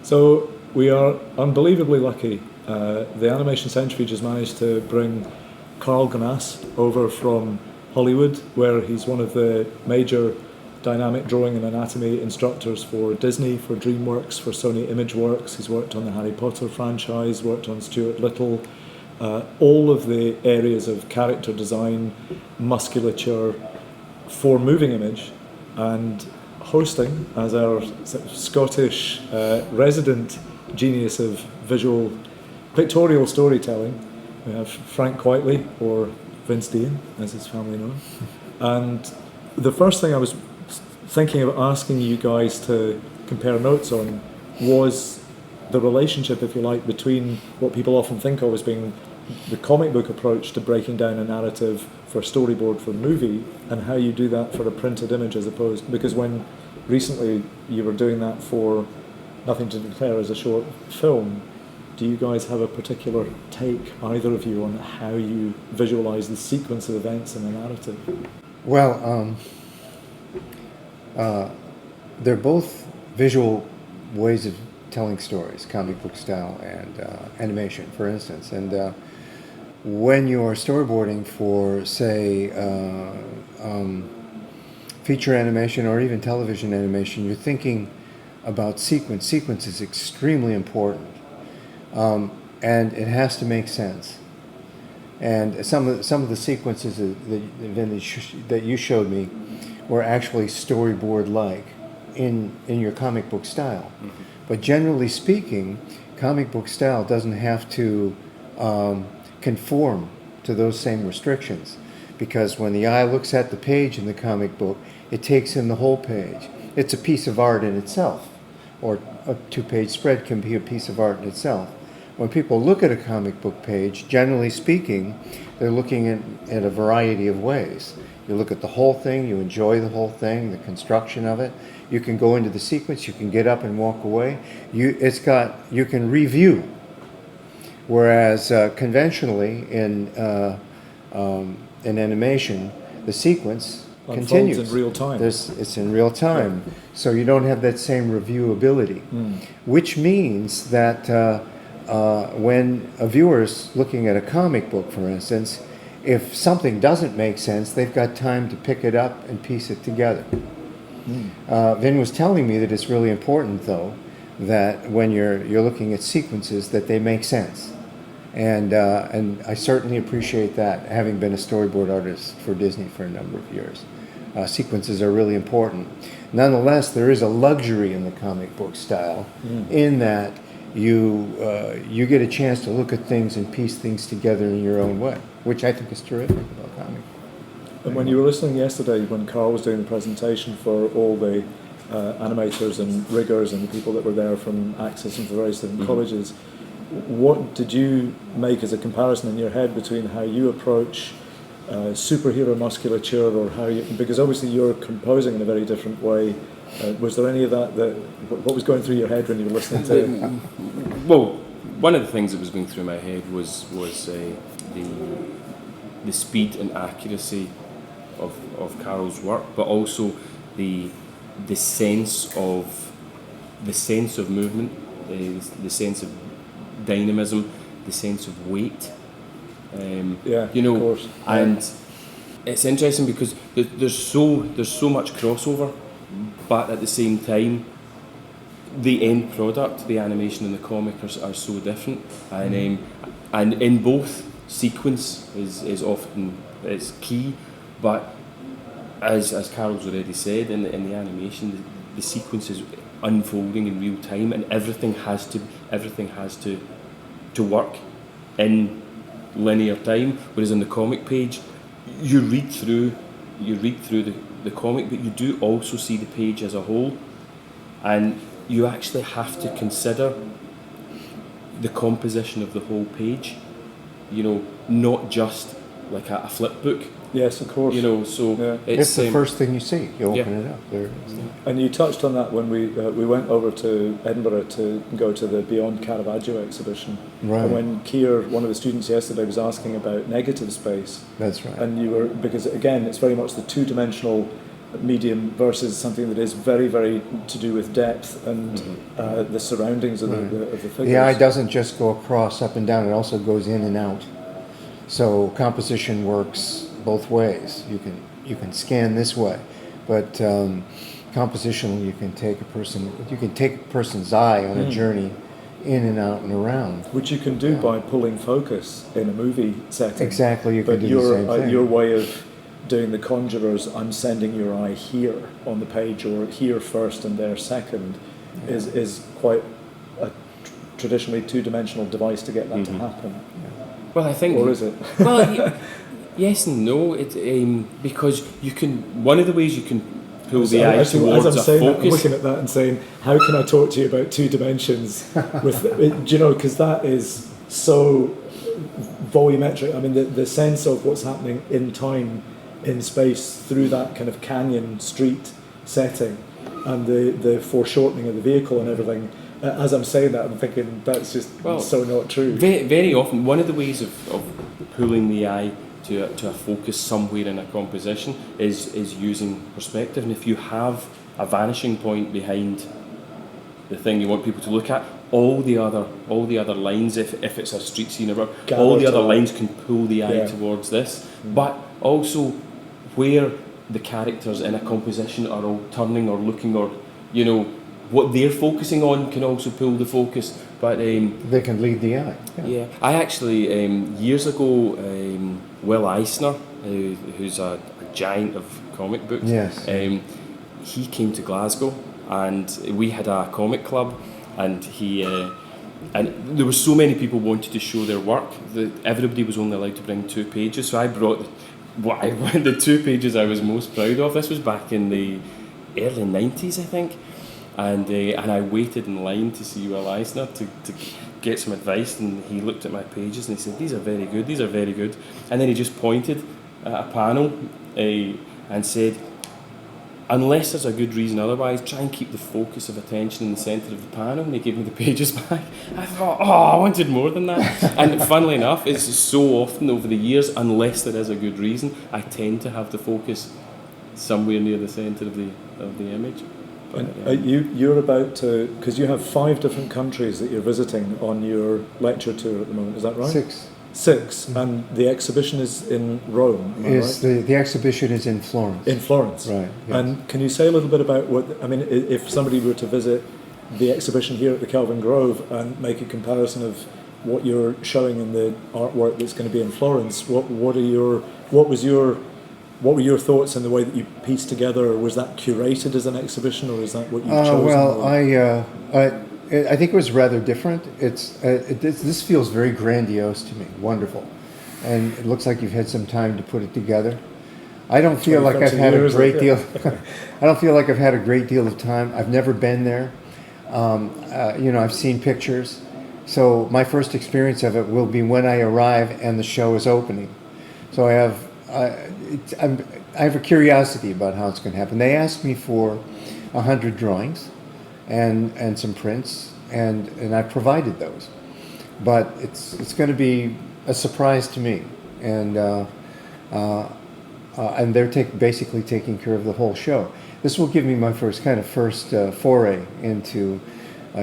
So we are unbelievably lucky. The Animation Centrifuge has managed to bring Karl Gnass over from Hollywood, where he's one of the major dynamic drawing and anatomy instructors for Disney, for DreamWorks, for Sony ImageWorks. He's worked on the Harry Potter franchise, worked on Stuart Little, all of the areas of character design, musculature for moving image, and hosting as our sort of Scottish resident genius of visual pictorial storytelling. We have Frank Whiteley, or Vince Dean, as his family known. And the first thing I was thinking of asking you guys to compare notes on was the relationship, if you like, between what people often think of as being the comic book approach to breaking down a narrative for storyboard for movie, and how you do that for a printed image as opposed, because when recently you were doing that for Nothing to Declare as a short film, do you guys have a particular take, either of you, on how you visualize the sequence of events in a narrative? Well, they're both visual ways of telling stories, comic book style and animation, for instance. And when you're storyboarding for, say, feature animation or even television animation, you're thinking about sequence. Sequence is extremely important, and it has to make sense. And some of the sequences that you showed me were actually storyboard-like in your comic book style. Mm-hmm. But generally speaking, comic book style doesn't have to conform to those same restrictions, because when the eye looks at the page in the comic book, it takes in the whole page. It's a piece of art in itself, or a two-page spread can be a piece of art in itself. When people look at a comic book page, generally speaking, they're looking at a variety of ways. You look at the whole thing, you enjoy the whole thing, the construction of it. You can go into the sequence, you can get up and walk away. You can review. Whereas conventionally in animation, the sequence continues. In real time. It's in real time, so you don't have that same reviewability, which means that when a viewer is looking at a comic book, for instance, if something doesn't make sense, they've got time to pick it up and piece it together. Vin was telling me that it's really important, though, that when you're looking at sequences, that they make sense. And I certainly appreciate that, having been a storyboard artist for Disney for a number of years. Sequences are really important. Nonetheless, there is a luxury in the comic book style, in that you get a chance to look at things and piece things together in your own way, which I think is terrific about comic. And when you were listening yesterday, when Karl was doing the presentation for all the animators and riggers and the people that were there from Access and from various different colleges, what did you make as a comparison in your head between how you approach superhero musculature, or how you, because obviously you're composing in a very different way. Was there any of that what was going through your head when you were listening to it? Well, one of the things that was going through my head was the speed and accuracy of Karl's work, but also the sense of movement, the sense of dynamism, the sense of weight. Of course. And it's interesting because there's so much crossover, but at the same time, the end product, the animation and the comic are so different, and in both, sequence is often key, but as Karl's already said, in the animation, the sequence is unfolding in real time, and everything has to work in linear time. Whereas on the comic page, you read through the comic, but you do also see the page as a whole, and you actually have to consider the composition of the whole page. Not just like a flip book. Yes, of course. It's the first thing you see. You open it up. There. And you touched on that when we went over to Edinburgh to go to the Beyond Caravaggio exhibition. Right. And when Keir, one of the students yesterday, was asking about negative space. That's right. And you were, because again, it's very much the two-dimensional medium versus something that is very, very to do with depth and the surroundings of the figures. The eye doesn't just go across, up and down, it also goes in and out. So composition works both ways. You can scan this way, but compositionally you can take a person's eye on a journey in and out and around. Which you can do by pulling focus in a movie setting. Exactly, you can but do the same thing. Your way of doing the Conjurers, I'm sending your eye here on the page or here first and there second, is quite a traditionally two-dimensional device to get that to happen. Well, I think... Or is it? Well, yes and no. Because you can... One of the ways you can pull the eye towards as I'm a saying that, I'm focus... looking at that and saying, how can I talk to you about two dimensions? Do you know, because that is so volumetric. I mean, the sense of what's happening in time, in space, through that kind of canyon street setting, and the foreshortening of the vehicle and everything. As I'm saying that, I'm thinking that's just so not true. Very often, one of the ways of pulling the eye to a focus somewhere in a composition is using perspective. And if you have a vanishing point behind the thing you want people to look at, all the other lines, if it's a street scene, all the other lines can pull the eye towards this. But also where the characters in a composition are all turning or looking, or what they're focusing on can also pull the focus. But they can lead the eye. Yeah, I actually years ago, Will Eisner, who's a giant of comic books, he came to Glasgow, and we had a comic club, and and there were so many people wanted to show their work that everybody was only allowed to bring 2 pages. So I brought the 2 pages I was most proud of. This was back in the early 90s, I think. And I waited in line to see Will Eisner to get some advice, and he looked at my pages and he said, these are very good, these are very good. And then he just pointed at a panel and said, unless there's a good reason otherwise, try and keep the focus of attention in the centre of the panel. And he gave me the pages back. I thought, I wanted more than that. And funnily enough, it's so often over the years, unless there is a good reason, I tend to have the focus somewhere near the centre of the image. And you're about to, because you have 5 different countries that you're visiting on your lecture tour at the moment, is that right? 6. 6, and the exhibition is in Rome, am I right? The exhibition is in Florence. In Florence. Right. Yes. And can you say a little bit about if somebody were to visit the exhibition here at the Kelvingrove and make a comparison of what you're showing in the artwork that's going to be in Florence, what were your thoughts in the way that you pieced together, or was that curated as an exhibition, or is that what you've chosen? Well, I think it was rather different. This feels very grandiose to me, wonderful, and it looks like you've had some time to put it together. I don't feel like I've had a great deal. I don't feel like I've had a great deal of time. I've never been there. I've seen pictures, so my first experience of it will be when I arrive and the show is opening. So I have a curiosity about how it's going to happen. They asked me for 100 drawings and some prints, and I provided those. But it's going to be a surprise to me, and they're basically taking care of the whole show. This will give me my first foray into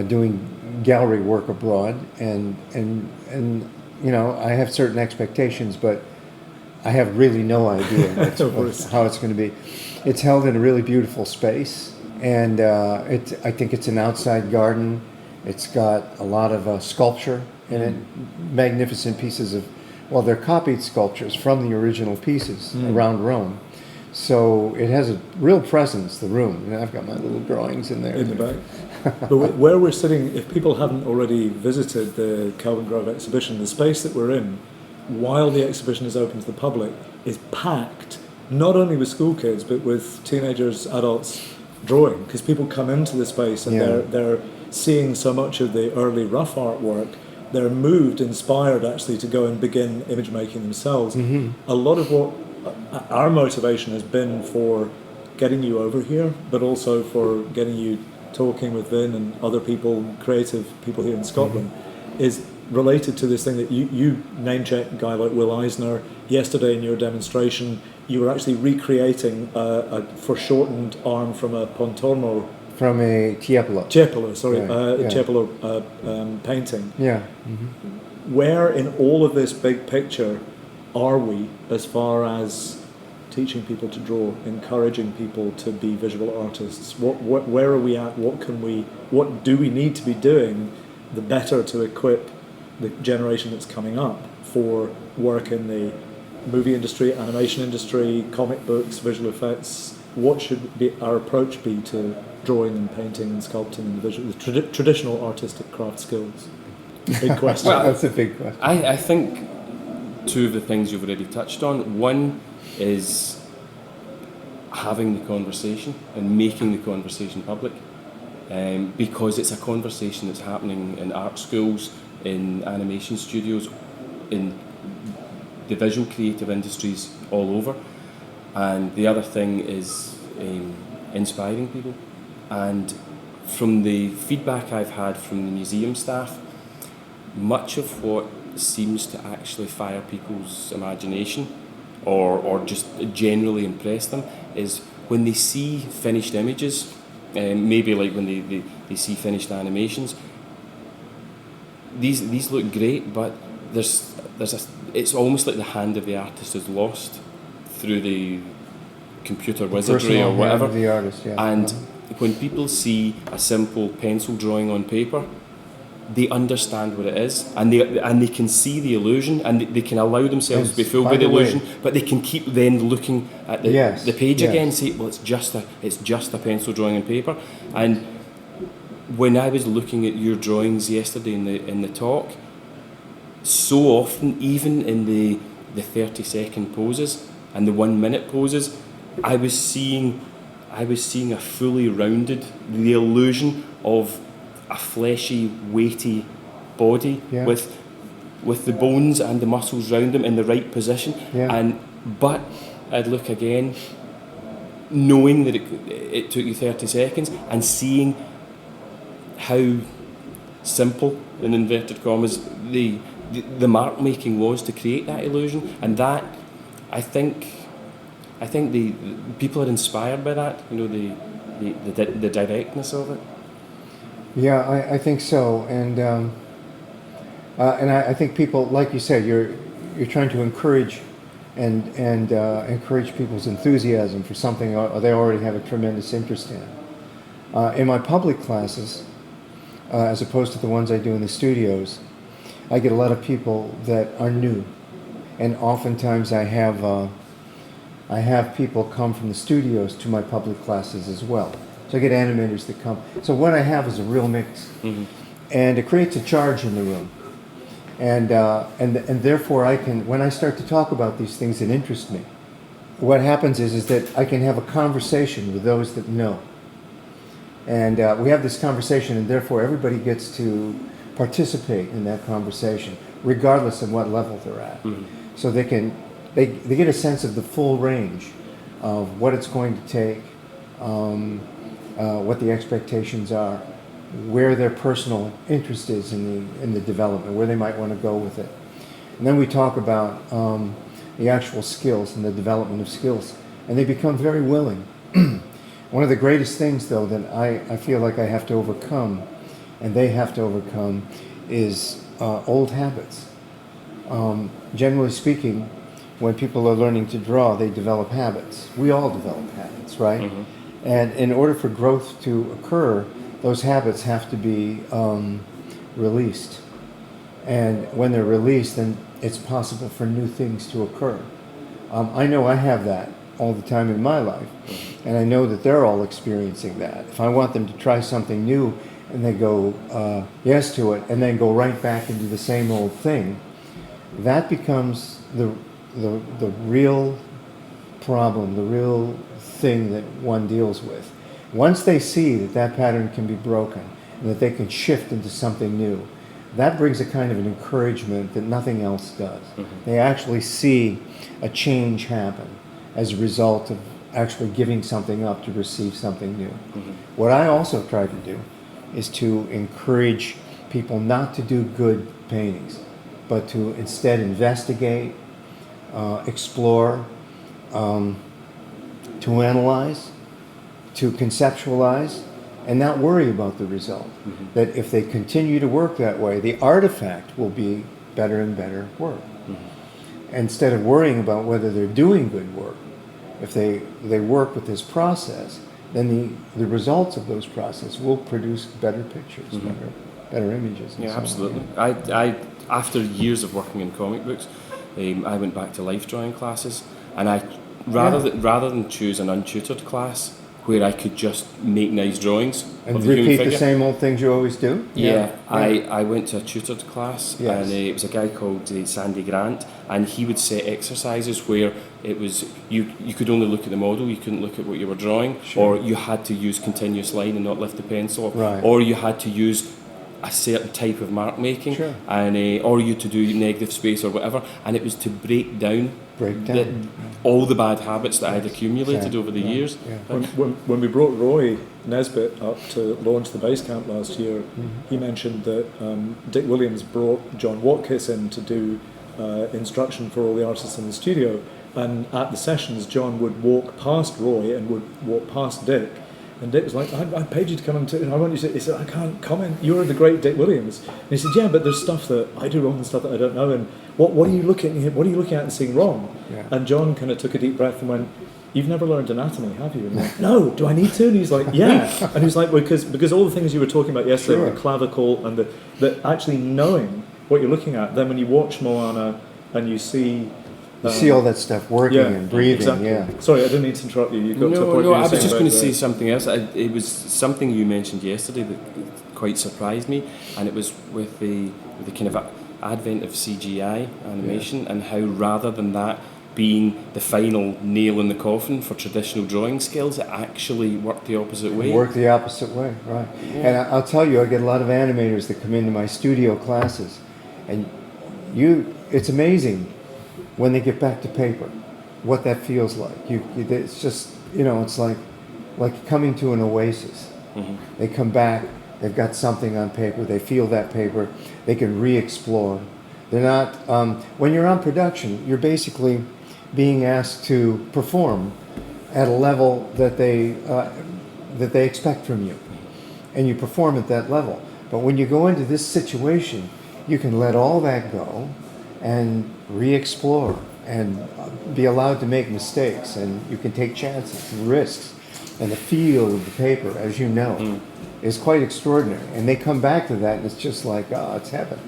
doing gallery work abroad, and I have certain expectations, but I have really no idea how it's going to be. It's held in a really beautiful space, and I think it's an outside garden. It's got a lot of sculpture in it, magnificent pieces of, they're copied sculptures from the original pieces around Rome. So it has a real presence, the room. And I've got my little drawings in there. In the back. But where we're sitting, if people haven't already visited the Kelvingrove exhibition, the space that we're in, while the exhibition is open to the public, is packed, not only with school kids, but with teenagers, adults drawing, because people come into the space and they're seeing so much of the early rough artwork, they're moved, inspired actually to go and begin image making themselves. Mm-hmm. A lot of what our motivation has been for getting you over here, but also for getting you talking with Vin and other people, creative people here in Scotland, is related to this thing that you name-check a guy like Will Eisner. Yesterday in your demonstration, you were actually recreating a foreshortened arm from a Pontormo. From a Tiepolo. Tiepolo, Right, Tiepolo painting. Yeah. Mm-hmm. Where in all of this big picture are we as far as teaching people to draw, encouraging people to be visual artists? Where are we at? What do we need to be doing the better to equip the generation that's coming up for work in the movie industry, animation industry, comic books, visual effects? What should be our approach be to drawing and painting and sculpting and the traditional artistic craft skills? Big question. Well, That's a big question. I think two of the things you've already touched on. One is having the conversation and making the conversation public, because it's a conversation that's happening in art schools, in animation studios, in the visual creative industries all over. And the other thing is inspiring people. And from the feedback I've had from the museum staff, much of what seems to actually fire people's imagination or just generally impress them is when they see finished images, maybe like when they see finished animations. These look great, but it's almost like the hand of the artist is lost through the computer wizardry or whatever. The artist, yeah. And when people see a simple pencil drawing on paper, they understand what it is, and they can see the illusion, and they can allow themselves to be fooled by the illusion, but they can keep then looking at the page again and say, well, it's just a pencil drawing on paper. And when I was looking at your drawings yesterday in the talk, so often, even in the 30-second poses and the 1 minute poses, I was seeing a fully rounded, the illusion of a fleshy, weighty body with the bones and the muscles round them in the right position. Yeah. But I'd look again, knowing that it took you 30 seconds, and seeing how simple, in inverted commas, the mark making was to create that illusion. And that, I think the people are inspired by that. The directness of it. Yeah, I think so, and I think people, like you said, you're trying to encourage and encourage people's enthusiasm for something they already have a tremendous interest in. In my public classes, as opposed to the ones I do in the studios, I get a lot of people that are new, and oftentimes I have people come from the studios to my public classes as well. So I get animators that come. So what I have is a real mix, and it creates a charge in the room, and therefore I can, when I start to talk about these things that interest me, what happens is that I can have a conversation with those that know, and we have this conversation, and therefore everybody gets to participate in that conversation, regardless of what level they're at. So they get a sense of the full range of what it's going to take. What the expectations are, where their personal interest is in the development, where they might want to go with it. And then we talk about the actual skills and the development of skills, and they become very willing. One of the greatest things, though, that I feel like I have to overcome, and they have to overcome, is old habits. Generally speaking, when people are learning to draw, they develop habits. We all develop habits, right? Mm-hmm. And in order for growth to occur, those habits have to be released. And when they're released, then it's possible for new things to occur. I know I have that all the time in my life, and I know that they're all experiencing that. If I want them to try something new, and they go yes to it, and then go right back into the same old thing, that becomes the real problem, the real thing that one deals with. Once they see that pattern can be broken and that they can shift into something new, that brings a kind of an encouragement that nothing else does. Mm-hmm. They actually see a change happen as a result of actually giving something up to receive something new. Mm-hmm. What I also try to do is to encourage people not to do good paintings, but to instead investigate, explore, to analyze, to conceptualize, and not worry about the result. Mm-hmm. That if they continue to work that way, the artifact will be better and better work. Mm-hmm. Instead of worrying about whether they're doing good work, if they work with this process, then the results of those processes will produce better pictures, Mm-hmm. better images. And Yeah, so on. absolutely. I after years of working in comic books, I went back to life drawing classes, and I rather than choose an untutored class where I could just make nice drawings And of the human repeat figure. the same old things you always do? Yeah, I went to a tutored class, Yes. and it was a guy called Sandy Grant, and he would set exercises where it was you could only look at the model, you couldn't look at what you were drawing, Sure. or you had to use continuous line and not lift the pencil, Right. or you had to use a certain type of mark making, Sure. and or you to do negative space or whatever, and it was to break down all the bad habits that I'd accumulated Exactly. over the years. Yeah. When we brought Roy Nesbitt up to launch the base camp last year, he mentioned that Dick Williams brought John Watkiss in to do instruction for all the artists in the studio, and at the sessions John would walk past Roy and would walk past Dick, and Dick was like, I paid you to come and I want you to, he said, I can't comment, you're the great Dick Williams. And he said, yeah, but there's stuff that I do wrong and stuff that I don't know, and what are you looking at and seeing wrong? Yeah. And John kind of took a deep breath and went, you've never learned anatomy, have you? And I'm like, no, do I need to? And he's like, yeah. And he's like, because all the things you were talking about yesterday, Sure. the clavicle and the actually knowing what you're looking at, then when you watch Moana and you see... You see all that stuff working and breathing, exactly. yeah. Sorry, I didn't mean to interrupt you. You got to a point No, where you were I was saying just about going to the- say something else. It was something you mentioned yesterday that quite surprised me, and it was with the kind of advent of CGI animation, and how rather than that being the final nail in the coffin for traditional drawing skills, it actually worked the opposite way. Work the opposite way, right. And I'll tell you, I get a lot of animators that come into my studio classes, and it's amazing when they get back to paper, what that feels like. It's just, it's like coming to an oasis. Mm-hmm. They come back, they've got something on paper, they feel that paper, they can re-explore. They're not, when you're on production, you're basically being asked to perform at a level that they expect from you. And you perform at that level. But when you go into this situation, you can let all that go and re-explore and be allowed to make mistakes, and you can take chances and risks. And the feel of the paper, as you know, is quite extraordinary. And they come back to that, and it's just like, it's heaven,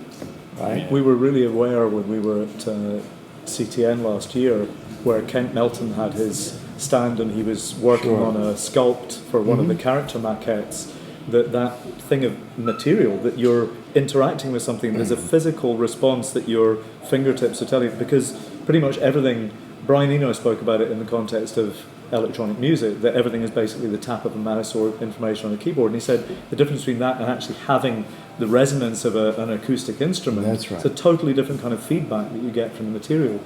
right? We were really aware when we were at CTN last year, where Kent Melton had his stand and he was working Sure. on a sculpt for one of the character maquettes, that thing of material, that you're interacting with something, there's a physical response that your fingertips are telling you, because pretty much everything, Brian Eno spoke about it in the context of electronic music, that everything is basically the tap of a mouse or information on a keyboard, and he said the difference between that and actually having the resonance of an acoustic instrument, That's right. it's a totally different kind of feedback that you get from the material.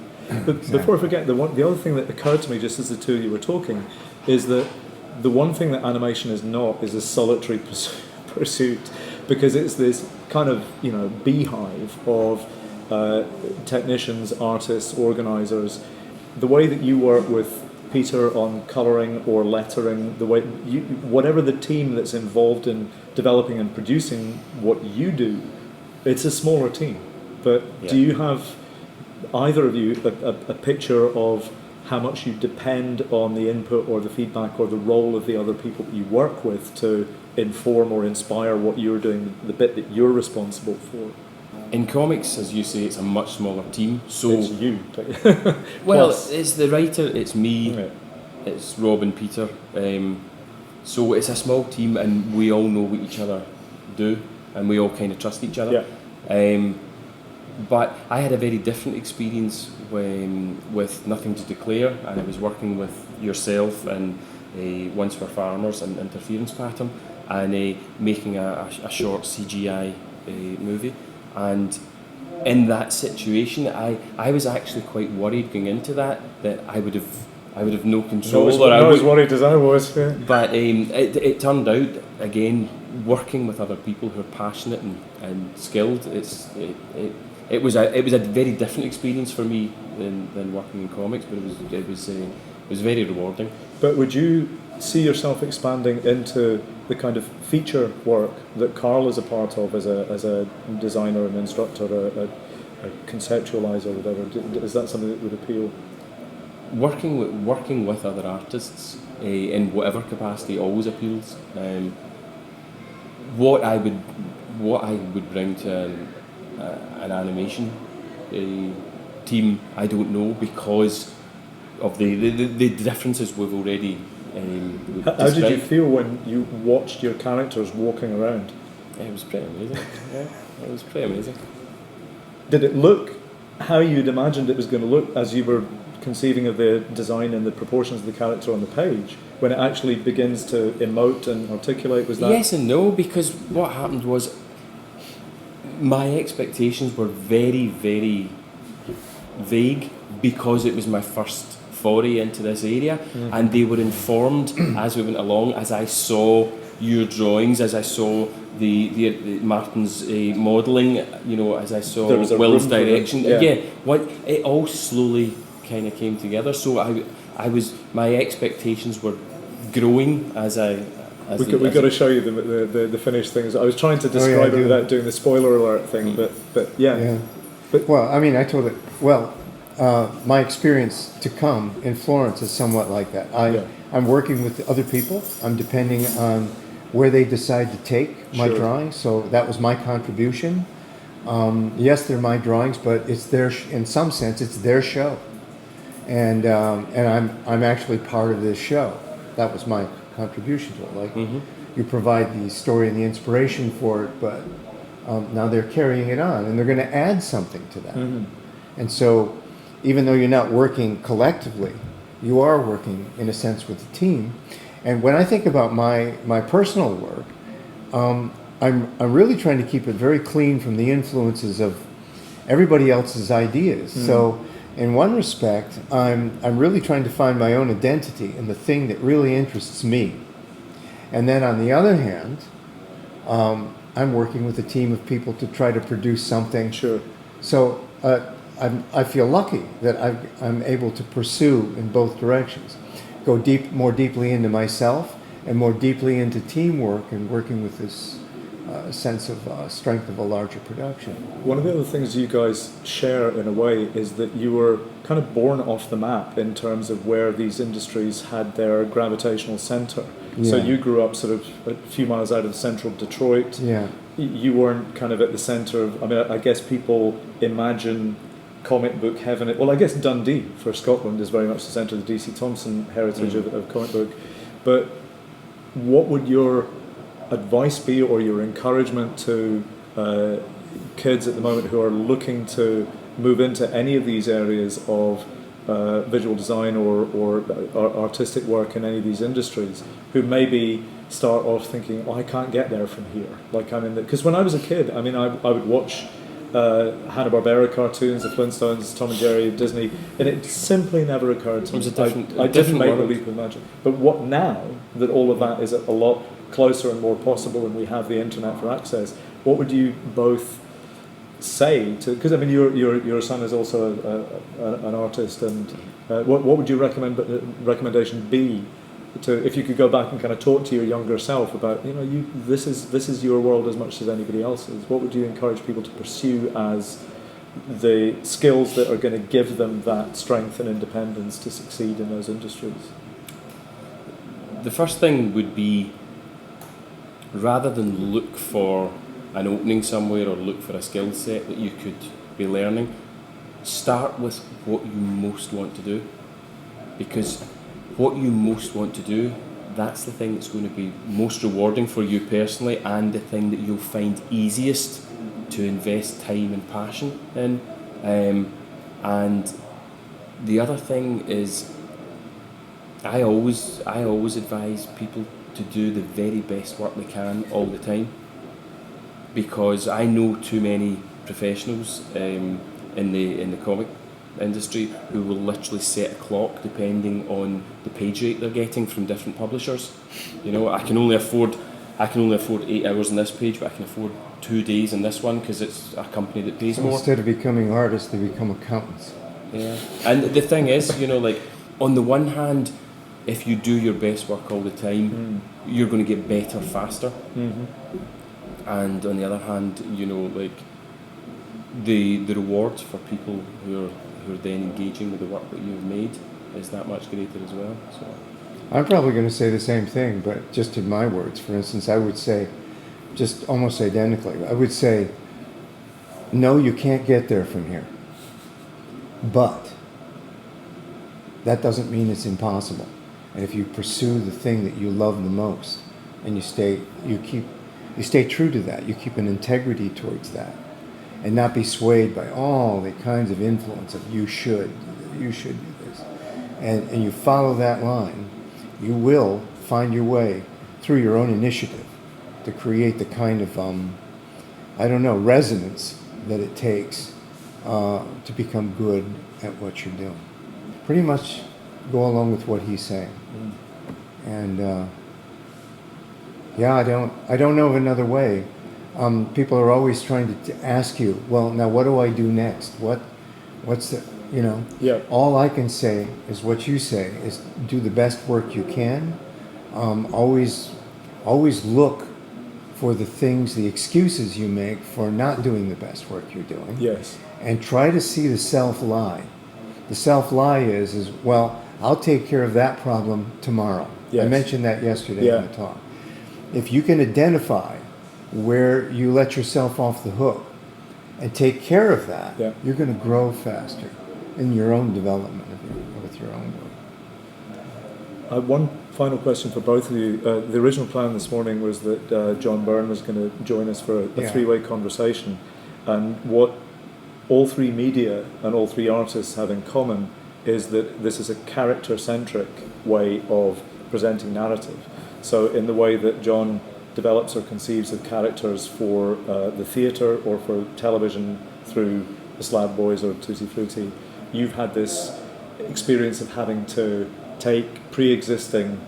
But before I forget, the other thing that occurred to me just as the two of you were talking is that the one thing that animation is not is a solitary pursuit, because it's this kind of beehive of technicians, artists, organisers. The way that you work with Peter on colouring or lettering, the way whatever the team that's involved in developing and producing what you do, it's a smaller team. But do you have, either of you, a picture of how much you depend on the input or the feedback or the role of the other people that you work with to inform or inspire what you're doing, the bit that you're responsible for? In comics, as you say, it's a much smaller team. So It's you. well, Plus. it's the writer, it's me, Yeah. it's Rob and Peter. So it's a small team, and we all know what each other do, and we all kind of trust each other. Yeah. But I had a very different experience with Nothing to Declare, and I was working with yourself and Once We're Farmers and Interference Pattern, and making a short CGI movie. And in that situation, I was actually quite worried going into that I would have I would have no Not control. as, Or I not as would, worried as I was. Yeah. but it turned out, again, working with other people who are passionate and skilled. It was a very different experience for me than working in comics, but it was very rewarding. But would you see yourself expanding into the kind of feature work that Karl is a part of as a designer, an instructor, a conceptualizer, or whatever? Is that something that would appeal? Working with other artists in whatever capacity always appeals. What I would bring to an animation team, I don't know, because of the differences we've already How did you described. feel when you watched your characters walking around? It was pretty amazing. Yeah, it was pretty amazing. Did it look how you'd imagined it was going to look as you were conceiving of the design and the proportions of the character on the page? When it actually begins to emote and articulate, was that? Yes and no, because what happened was my expectations were very, very vague because it was my first foray into this area, and they were informed as we went along, as I saw your drawings, as I saw the Martin's modelling, as I saw There was a Will's room for it, direction. yeah. What it all slowly kind of came together. So my expectations were growing as I. We've got to show you the finished things. I was trying to describe it without doing the spoiler alert thing, but yeah. Yeah. But- Well, I mean, I told it. Well, my experience to come in Florence is somewhat like that. I'm working with other people. I'm depending on where they decide to take my Sure. drawings. So that was my contribution. Yes, they're my drawings, but it's their. In some sense, it's their show, and I'm actually part of this show. That was my contribution to it. Like you provide the story and the inspiration for it, but now they're carrying it on, and they're going to add something to that. And so, even though you're not working collectively, you are working in a sense with the team. And when I think about my personal work, I'm really trying to keep it very clean from the influences of everybody else's ideas. So, in one respect, I'm really trying to find my own identity in the thing that really interests me. And then on the other hand, I'm working with a team of people to try to produce something. Sure. So I feel lucky that I'm able to pursue in both directions, go more deeply into myself and more deeply into teamwork and working with this sense of strength of a larger production. One of the other things you guys share in a way is that you were kind of born off the map in terms of where these industries had their gravitational center. So Yeah. you grew up sort of a few miles out of the centre of Detroit. Yeah. You weren't kind of at the centre of, I mean, I guess people imagine comic book heaven. Well, I guess Dundee for Scotland is very much the centre of the DC Thompson heritage of comic book. But what would your advice be, or your encouragement to kids at the moment who are looking to move into any of these areas of visual design or artistic work in any of these industries, who maybe start off thinking, oh, I can't get there from here. Like I'm in the, because when I was a kid, I mean, I would watch Hanna-Barbera cartoons, the Flintstones, Tom and Jerry, Disney, and it simply never occurred to me. It was a different- I a didn't different make the world. leap of magic. But what now that all of that is a lot closer and more possible, and we have the internet for access, what would you both say to? Because I mean, your son is also an artist, and what would your recommendation be to, if you could go back and kind of talk to your younger self about, this is your world as much as anybody else's? What would you encourage people to pursue as the skills that are going to give them that strength and independence to succeed in those industries? The first thing would be, rather than look for an opening somewhere or look for a skill set that you could be learning, start with what you most want to do. Because what you most want to do, that's the thing that's going to be most rewarding for you personally, and the thing that you'll find easiest to invest time and passion in. And the other thing is, I always advise people to do the very best work they can all the time, because I know too many professionals in the comic industry who will literally set a clock depending on the page rate they're getting from different publishers. You know, I can only afford 8 hours on this page, but I can afford 2 days on this one because it's a company that pays So more. instead of becoming artists, they become accountants. Yeah, and the thing is, you know, like on the one hand, if you do your best work all the time, you're going to get better faster. And on the other hand, you know, like the rewards for people who are then engaging with the work that you've made is that much greater as well. So I'm probably going to say the same thing, but just in my words. For instance, I would say, just almost identically, I would say, no, you can't get there from here. But that doesn't mean it's impossible. And if you pursue the thing that you love the most, and you stay true to that, you keep an integrity towards that, and not be swayed by all the kinds of influence of you should do this, and you follow that line, you will find your way through your own initiative to create the kind of resonance that it takes to become good at what you're doing. Pretty much go along with what he's saying. And I don't know of another way. People are always trying to ask you, well, now what do I do next? What's the, you know? Yeah. All I can say is what you say, is do the best work you can. Always look for the things, the excuses you make for not doing the best work you're doing. Yes. And try to see the self-lie. The self-lie is, well, I'll take care of that problem tomorrow. Yes. I mentioned that yesterday in the talk. If you can identify where you let yourself off the hook and take care of that, you're going to grow faster in your own development with your own work. One final question for both of you. The original plan this morning was that John Byrne was going to join us for a three-way conversation, and what all three media and all three artists have in common is that this is a character-centric way of presenting narrative. So in the way that John develops or conceives of characters for the theatre or for television through the Slab Boys or Tutti Frutti, you've had this experience of having to take pre-existing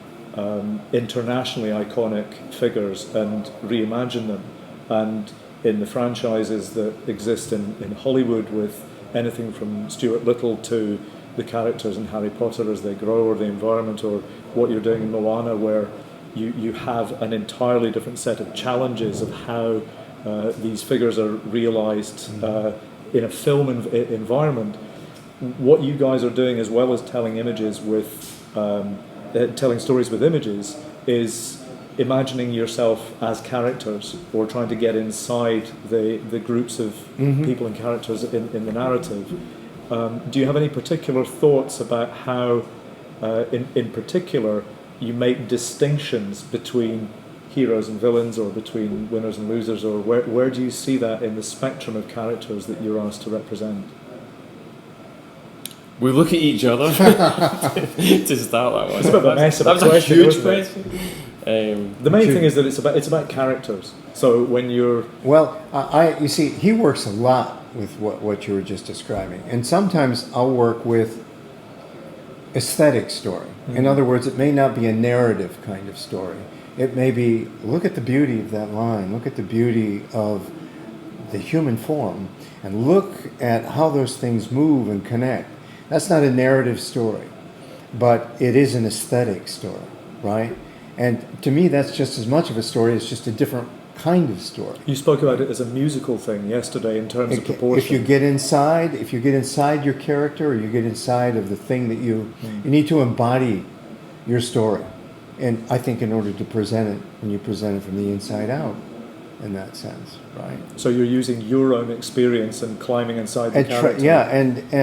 internationally iconic figures and reimagine them. And in the franchises that exist in Hollywood, with anything from Stuart Little to the characters in Harry Potter as they grow, or the environment, or what you're doing in Moana, where you have an entirely different set of challenges of how these figures are realised in a film environment. What you guys are doing, as well as telling images with telling stories with images, is imagining yourself as characters, or trying to get inside the groups of people and characters in the narrative. Do you have any particular thoughts about how, in particular, you make distinctions between heroes and villains, or between winners and losers, or where do you see that in the spectrum of characters that you're asked to represent? We look at each other to start that one. It's a bit of a mess of a That was a question, huge wasn't it? question. The main thing is that it's about characters. So when you're you see, he works a lot with what you were just describing, and sometimes I'll work with aesthetic story. In other words, it may not be a narrative kind of story. It may be, look at the beauty of that line, look at the beauty of the human form, and look at how those things move and connect. That's not a narrative story, but it is an aesthetic story, right? And to me, that's just as much of a story. It's just a different kind of story. You spoke about it as a musical thing yesterday in terms of proportion. If you get inside your character, or you get inside of the thing that you need to embody your story. And I think in order to present it, when you present it from the inside out, in that sense, right? So you're using your own experience and climbing inside the character. And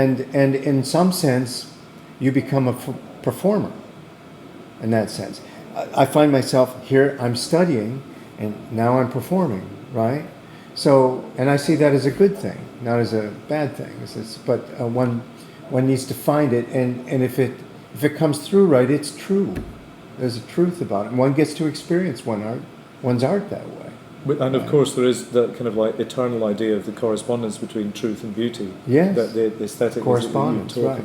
in some sense, you become a performer. In that sense, I find myself here. I'm studying, and now I'm performing, right? So, and I see that as a good thing, not as a bad thing. But one needs to find it, and if it comes through right, it's true. There's a truth about it, and one gets to experience one's art that way. And of course, there is that kind of like eternal idea of the correspondence between truth and beauty. Yes. That the aesthetic Correspondence, is that you talk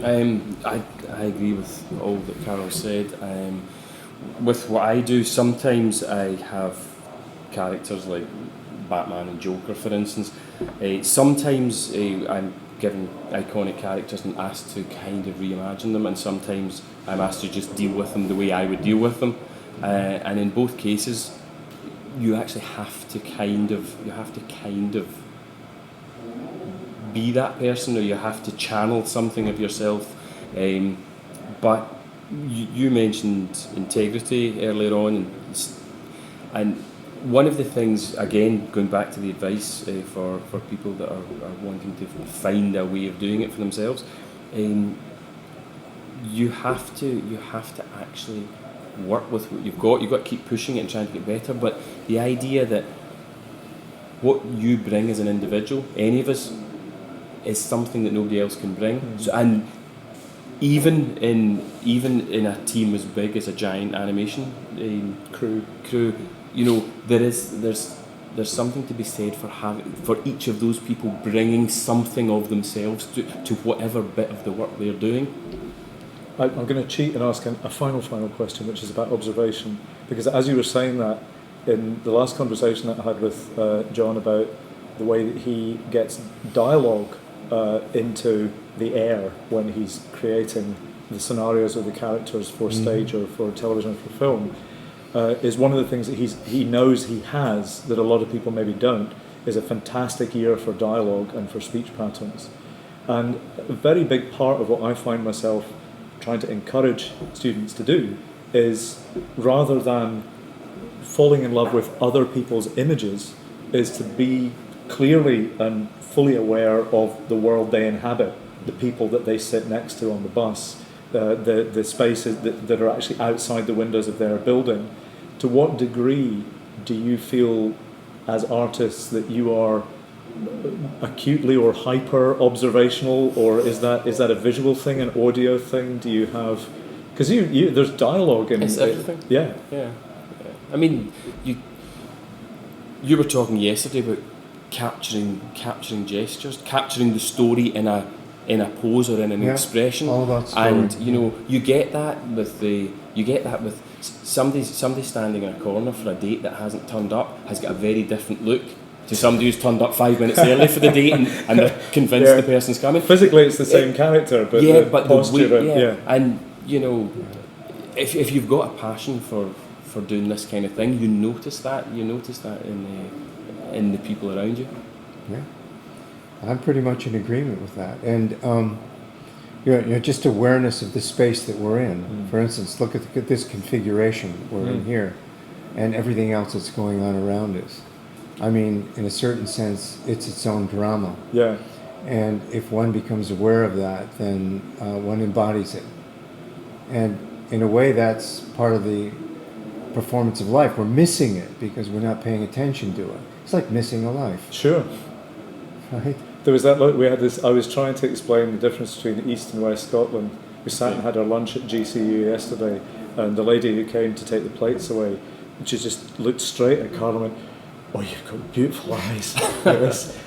right. about. I agree with all that Karl said. With what I do, sometimes I have characters like Batman and Joker, for instance. Sometimes I'm given iconic characters and asked to kind of reimagine them, and sometimes I'm asked to just deal with them the way I would deal with them. And in both cases, you actually have to kind of be that person, or you have to channel something of yourself. But you mentioned integrity earlier on, and one of the things, again, going back to the advice for people that are wanting to find a way of doing it for themselves, you have to actually work with what you've got. You've got to keep pushing it and trying to get better. But the idea that what you bring as an individual, any of us, is something that nobody else can bring. Mm-hmm. So, and even in a team as big as a giant animation crew, you know, there's something to be said for each of those people bringing something of themselves to whatever bit of the work they're doing. I'm going to cheat and ask a final question, which is about observation, because as you were saying that in the last conversation that I had with John about the way that he gets dialogue into the air when he's creating the scenarios of the characters for stage or for television or for film, is one of the things that he knows he has that a lot of people maybe don't, is a fantastic ear for dialogue and for speech patterns. And a very big part of what I find myself trying to encourage students to do is, rather than falling in love with other people's images, is to be clearly and fully aware of the world they inhabit, the people that they sit next to on the bus, the spaces that are actually outside the windows of their building. To what degree do you feel as artists that you are acutely or hyper observational, or is that a visual thing, an audio thing? Do you have, because you there's dialogue in it's everything. Yeah. I mean, you were talking yesterday about capturing gestures, capturing the story in a pose or in an expression. All about story. And you know, you get that with somebody standing in a corner for a date that hasn't turned up has got a very different look to somebody who's turned up 5 minutes early for the date and they're convinced the person's coming. Physically it's the same character, but the posture the way, and you know, if you've got a passion for doing this kind of thing, you notice that in the people around you. Yeah, I'm pretty much in agreement with that. And you know, just awareness of the space that we're in. For instance, look at this configuration we're in here, and everything else that's going on around us. I mean, in a certain sense, it's its own drama. Yeah. And if one becomes aware of that, then one embodies it. And in a way, that's part of the performance of life. We're missing it because we're not paying attention to it. It's like missing a life. Sure. Right? There was that, we had this, I was trying to explain the difference between East and West Scotland. We sat and had our lunch at GCU yesterday, and the lady who came to take the plates away, she just looked straight at Karl and went, "Oh, you've got beautiful eyes."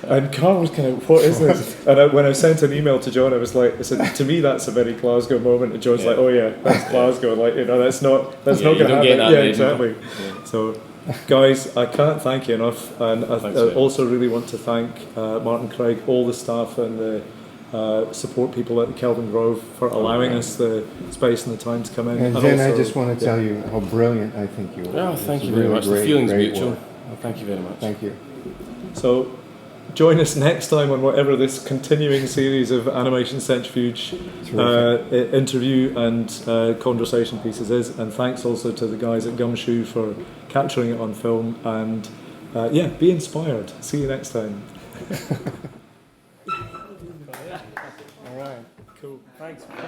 And Karl was kind of, "What is this?" And when I sent an email to John, I said, "To me, that's a very Glasgow moment." And John's like, "Oh yeah, that's Glasgow." Like, you know, that's not going to happen. Yeah, exactly. Yeah. So, guys, I can't thank you enough, and I also really want to thank Martin Craig, all the staff and the support people at Kelvingrove for allowing us the space and the time to come in. And then I just want to tell you how brilliant I think you are. Oh, thank you very much. The feeling's mutual. Thank you very much. Thank you. So, join us next time on whatever this continuing series of Animation Centrifuge interview and conversation pieces is. And thanks also to the guys at Gumshoe for capturing it on film. And be inspired. See you next time. All right. Cool. Thanks so much.